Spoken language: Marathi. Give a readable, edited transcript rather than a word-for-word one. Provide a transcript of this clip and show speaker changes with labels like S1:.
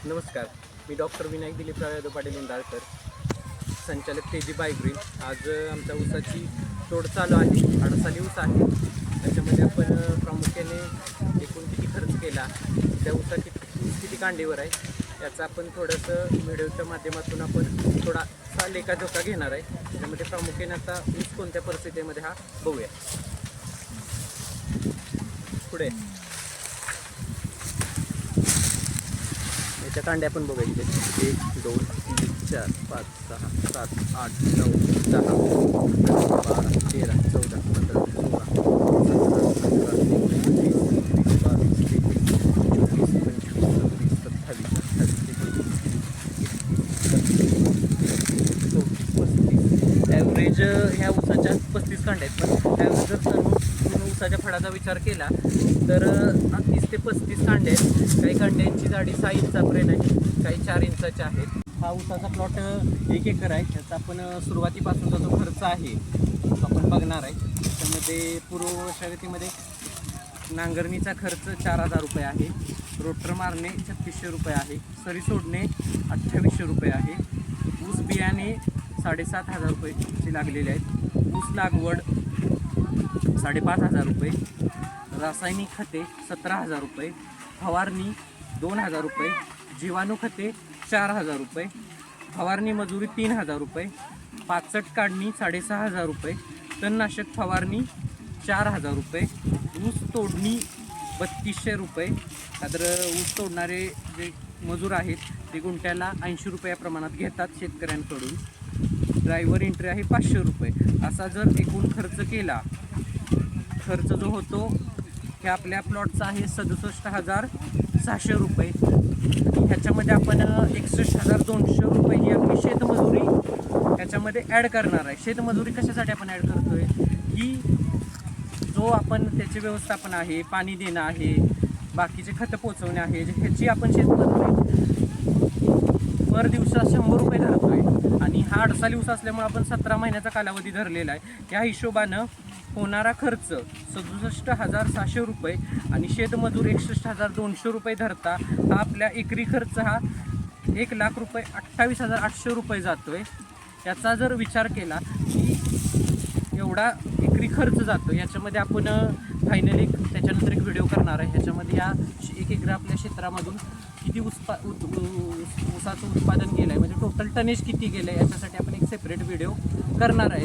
S1: नमस्कार, मी डॉक्टर विनायक दिलीपराव यादव पाटील इंदाळकर, संचालक तेजी बायग्रीन. आज आमच्या ऊसाची तोड चालू आहे. 8 ऊस आहे. त्याच्यामध्ये आपण प्रामुख्याने एकूण किती खर्च केला, त्या ऊस किती कांडीवर आहे याचा आपण थोडंसं व्हिडिओच्या माध्यमातून आपण थोडासा लेखाजोखा घेणार आहे. त्याच्यामध्ये प्रामुख्याने आता ऊस कोणत्या परिस्थितीमध्ये हा बघूया. पुढे याच्या कांड्या आपण बघायचे 1 2 3 4 5 6 7 8 9 10 12 13 14 15 16 17 18 19 20 21 22 23 24 25 26 27 ॲव्हरेज ह्या ऊसाच्या 35 कांड्या आहेत. पण ॲव्हरेज जर पूर्ण ऊसाच्या फळाचा विचार केला तर 30 ते 35 कांड्या आहेत. काही कांड्यांची जाडी 6 इंचापर्यंत आहे, काही 4 इंचाच्या आहेत. हा ऊसाचा प्लॉट 1 एकर आहे. त्याचा आपण सुरुवातीपासूनचा जो खर्च आहे तो आपण बघणार आहे. त्यामध्ये पूर्व मशागतीमध्ये नांगरणीचा खर्च 4000 रुपये आहे, रोटर मारणे 3600 रुपये आहे, सरी सोडणे 2800 रुपये आहे, ऊस बियाणे 7500 रुपयेची लागलेले आहेत, ऊस लागवड 5500 रुपये, रासायनिक खते 17000 रुपये, फवारणी 2000 रुपये, जीवाणू खते 4000 रुपये, फवारणी मजुरी 3000 रुपये, पाचट काढणी 6500 रुपये, तणनाशक फवारणी 4000 रुपये, ऊस तोडणी 3200 रुपये. तर ऊस तोडणारे जे मजूर आहेत ते गुंठ्याला 80 रुपया प्रमाणात घेतात शेतकऱ्यांकडून. ड्रायव्हर एंट्री आहे 500 रुपये. असा जर एकूण खर्च केला, खर्च जो होतो हे आपल्या प्लॉटचा आहे 67,600 रुपये. ह्याच्यामध्ये आपण 61,200 रुपये ही आपली शेतमजुरी ह्याच्यामध्ये ॲड करणार आहे. शेतमजुरी कशासाठी आपण ॲड करतो आहे की जो आपण त्याचे व्यवस्थापन आहे, पाणी देणं आहे, बाकीचे खतं पोचवणे आहे, ह्याची आपण शेतमजुरी पर दिवसा 100 रुपये धरतो आहे. आणि हा 8 ऊस असल्यामुळे आपण 17 महिन्याचा कालावधी धरलेला आहे. या हिशोबानं होणारा खर्च 67,600 रुपये आणि शेतमजूर 61,200 रुपये धरता हा आपल्या एकरी खर्च हा 1,00,000 रुपये 28,800 रुपये जातो आहे. याचा जर विचार केला की एवढा एकरी खर्च जातो, याच्यामध्ये आपण फायनली त्याच्यानंतर एक व्हिडिओ करणार आहे. ह्याच्यामध्ये या 1 एकर आपल्या क्षेत्रामधून किती ऊसाचं उत्पादन केलं आहे, म्हणजे टोटल टनेज किती गेलं आहे याच्यासाठी आपण एक सेपरेट व्हिडिओ करणार आहे.